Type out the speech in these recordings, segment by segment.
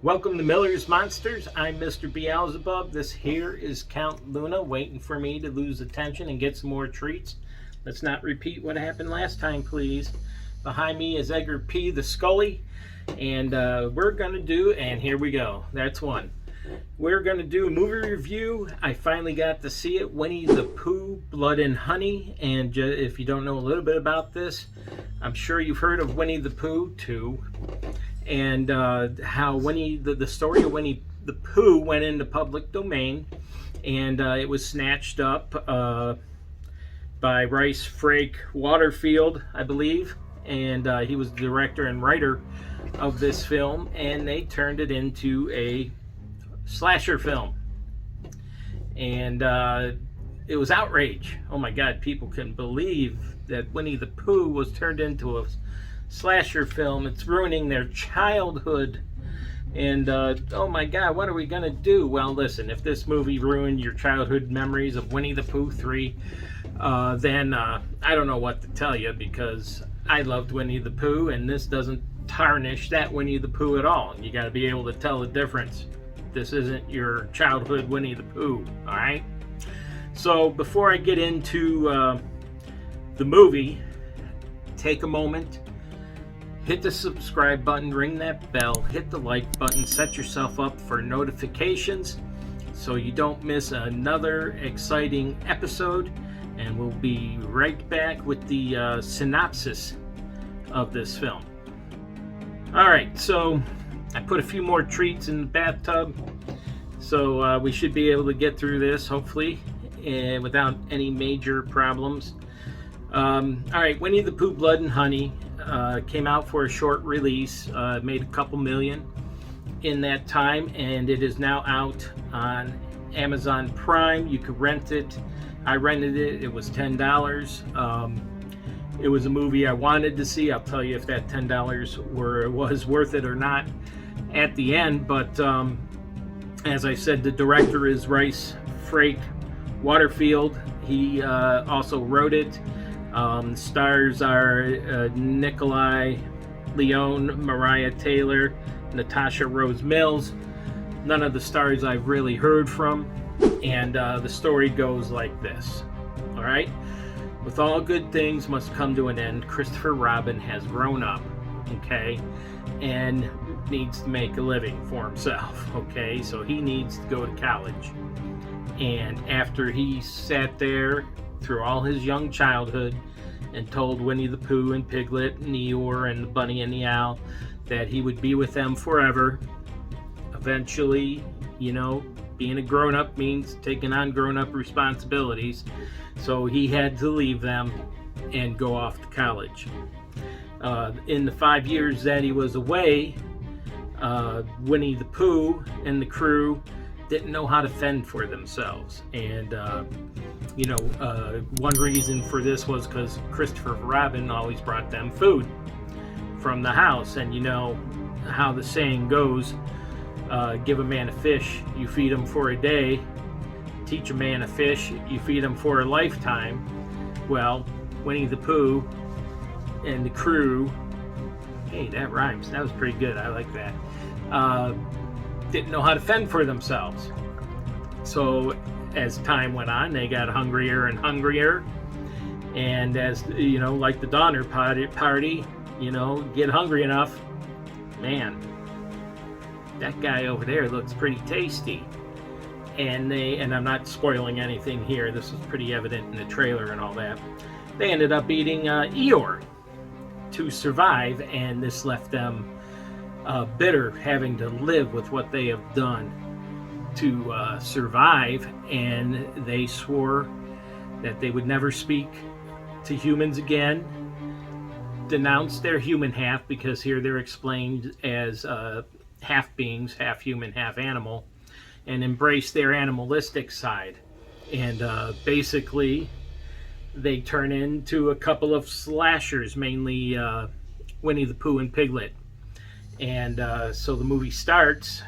Welcome to Miller's Monsters. I'm Mr. Beelzebub. This here is Count Luna waiting for me to lose attention and get some more treats. Let's not repeat what happened last time, please. Behind me is Edgar P. the Scully. And we're going to do, and here we go. That's one. We're going to do a movie review. I finally got to see it. Winnie the Pooh, Blood and Honey. And if you don't know a little bit about this, I'm sure you've heard of Winnie the Pooh too. And how the story of Winnie the Pooh went into public domain, and it was snatched up by Rice Frake Waterfield, I believe, and he was the director and writer of this film, and they turned it into a slasher film, and it was outrage. Oh my God, people couldn't believe that Winnie the Pooh was turned into a slasher film. It's ruining their childhood, and oh my God, what are we gonna do? Well, listen, if this movie ruined your childhood memories of Winnie the Pooh 3, then I don't know what to tell you, because I loved Winnie the Pooh, and this doesn't tarnish that Winnie the Pooh at all. You got to be able to tell the difference. This isn't your childhood Winnie the Pooh, all right? So before I get into the movie, take a moment. Hit the subscribe button, ring that bell, hit the like button, set yourself up for notifications so you don't miss another exciting episode. And we'll be right back with the synopsis of this film. Alright, so I put a few more treats in the bathtub, so we should be able to get through this, hopefully, without any major problems. Alright, Winnie the Pooh, Blood and Honey came out for a short release, made a couple million in that time, and it is now out on Amazon Prime. You could rent it. I rented it. It was $10. It was a movie I wanted to see. I'll tell you if that $10 was worth it or not at the end, but as I said, the director is Rice Frake Waterfield. He also wrote it. Stars are Nikolai Leone, Mariah Taylor, Natasha Rose Mills. None of the stars I've really heard from. And the story goes like this. All right? With all good things must come to an end. Christopher Robin has grown up, okay, and needs to make a living for himself, okay? So he needs to go to college. And after he sat there through all his young childhood and told Winnie the Pooh and Piglet and Eeyore and the Bunny and the Owl that he would be with them forever, eventually, you know, being a grown-up means taking on grown-up responsibilities. So he had to leave them and go off to college. In the 5 years that he was away, Winnie the Pooh and the crew didn't know how to fend for themselves. And, you know, one reason for this was because Christopher Robin always brought them food from the house. And you know how the saying goes, give a man a fish, you feed him for a day. Teach a man a fish, you feed him for a lifetime. Well, Winnie the Pooh and the crew, hey, that rhymes. That was pretty good. I like that. Didn't know how to fend for themselves. So as time went on, they got hungrier and hungrier. And as, you know, like the Donner Party, you know, get hungry enough, man, that guy over there looks pretty tasty. And I'm not spoiling anything here, this was pretty evident in the trailer and all that. They ended up eating Eeyore to survive, and this left them bitter, having to live with what they have done to survive. And they swore that they would never speak to humans again, denounce their human half, because here they're explained as half beings, half human, half animal, and embrace their animalistic side. And basically they turn into a couple of slashers, mainly Winnie the Pooh and Piglet. And so the movie starts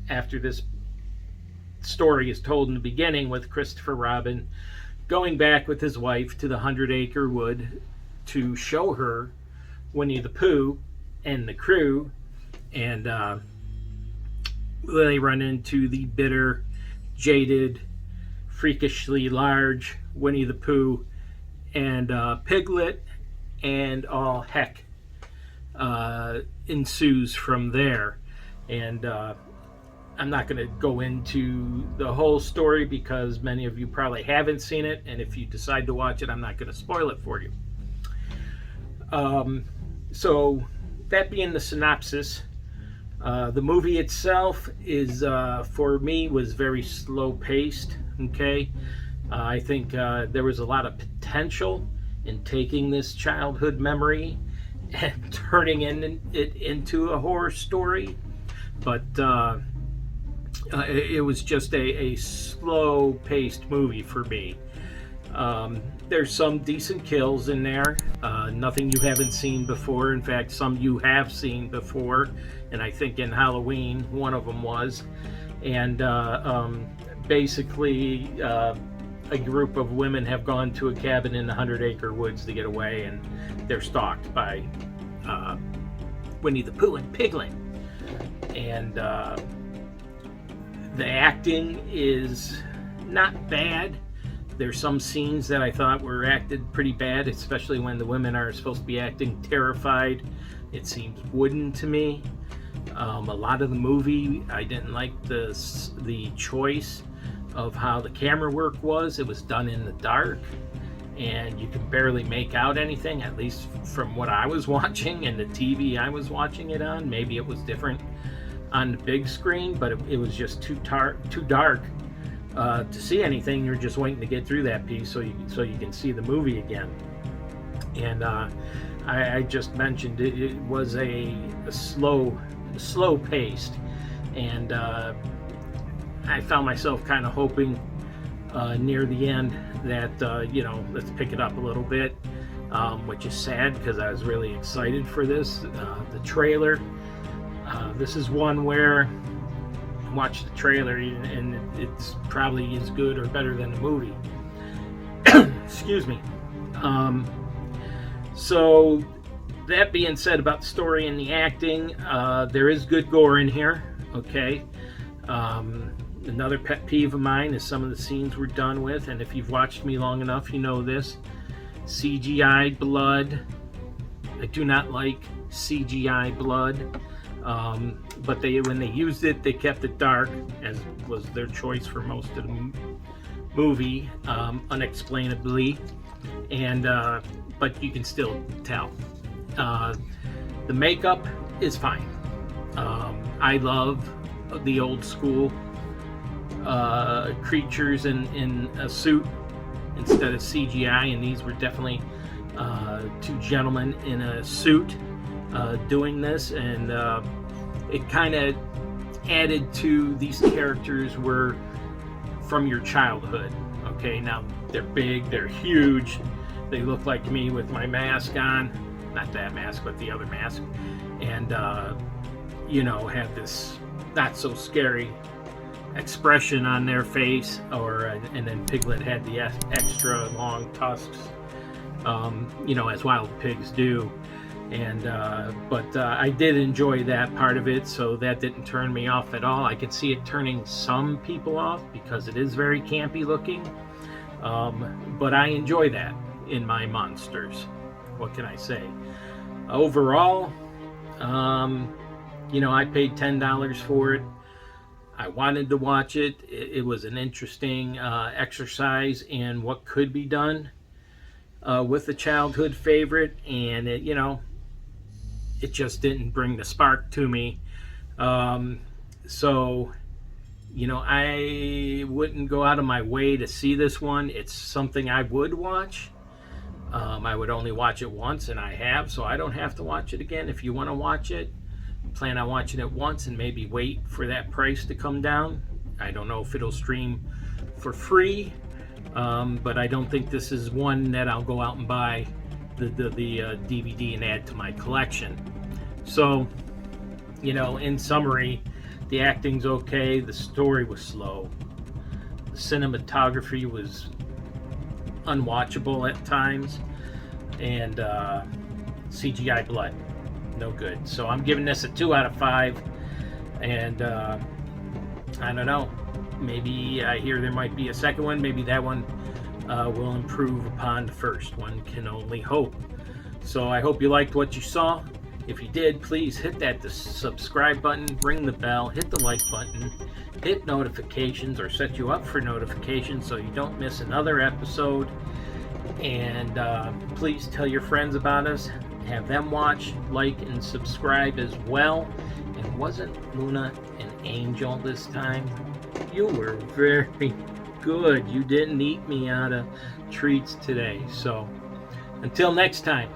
after this story is told in the beginning, with Christopher Robin going back with his wife to the 100-acre wood to show her Winnie the Pooh and the crew. And they run into the bitter, jaded, freakishly large Winnie the Pooh and Piglet, and all heck ensues from there. And I'm not going to go into the whole story because many of you probably haven't seen it, and if you decide to watch it, I'm not going to spoil it for you. So that being the synopsis, the movie itself is, for me, was very slow paced. Okay, I think there was a lot of potential in taking this childhood memory and turning it into a horror story, but it was just a slow paced movie for me. There's some decent kills in there, nothing you haven't seen before. In fact, some you have seen before, and I think in Halloween one of them was. And basically a group of women have gone to a cabin in the 100-acre woods to get away, and they're stalked by Winnie the Pooh and Piglet. And the acting is not bad. There's some scenes that I thought were acted pretty bad, especially when the women are supposed to be acting terrified. It seems wooden to me. A lot of the movie, I didn't like the choice of how the camera work was. It was done in the dark, and you could barely make out anything, at least from what I was watching and the TV I was watching it on. Maybe it was different on the big screen, but it was just too dark to see anything. You're just waiting to get through that piece so you can see the movie again. And I just mentioned it was a slow paced, and I found myself kind of hoping near the end that let's pick it up a little bit, which is sad because I was really excited for this. The trailer, this is one where I watched the trailer and it's probably as good or better than the movie. Excuse me. So that being said about the story and the acting, there is good gore in here. Okay. Another pet peeve of mine is some of the scenes we're done with, and if you've watched me long enough, you know this. CGI blood. I do not like CGI blood, but when they used it, they kept it dark, as was their choice for most of the movie, unexplainably, and but you can still tell. The makeup is fine. I love the old school creatures in a suit instead of CGI, and these were definitely two gentlemen in a suit doing this, and it kind of added to these characters were from your childhood. Okay, now they're big, they're huge, they look like me with my mask on, not that mask but the other mask, and have this not so scary expression on their face, and then Piglet had the extra long tusks, as wild pigs do, and but I did enjoy that part of it, so that didn't turn me off at all. I could see it turning some people off because it is very campy looking, but I enjoy that in my monsters. What can I say? Overall, I paid $10 for it. I wanted to watch it. It was an interesting exercise in what could be done with a childhood favorite, and it just didn't bring the spark to me. So I wouldn't go out of my way to see this one. It's something I would watch. I would only watch it once, and I have, so I don't have to watch it again. If you want to watch it, plan on watching it once and maybe wait for that price to come down. I don't know if it'll stream for free, but I don't think this is one that I'll go out and buy the DVD and add to my collection. So, in summary, the acting's okay, the story was slow, the cinematography was unwatchable at times, and CGI blood, no good. So I'm giving this a 2 out of 5, and I don't know. Maybe I hear there might be a second one. Maybe that one will improve upon the first. One can only hope. So I hope you liked what you saw. If you did, please hit the subscribe button, ring the bell, hit the like button, hit notifications or set you up for notifications so you don't miss another episode. And please tell your friends about us. Have them watch, like, and subscribe as well. And wasn't Luna an angel this time? You were very good. You didn't eat me out of treats today. So until next time,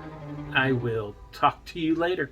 I will talk to you later.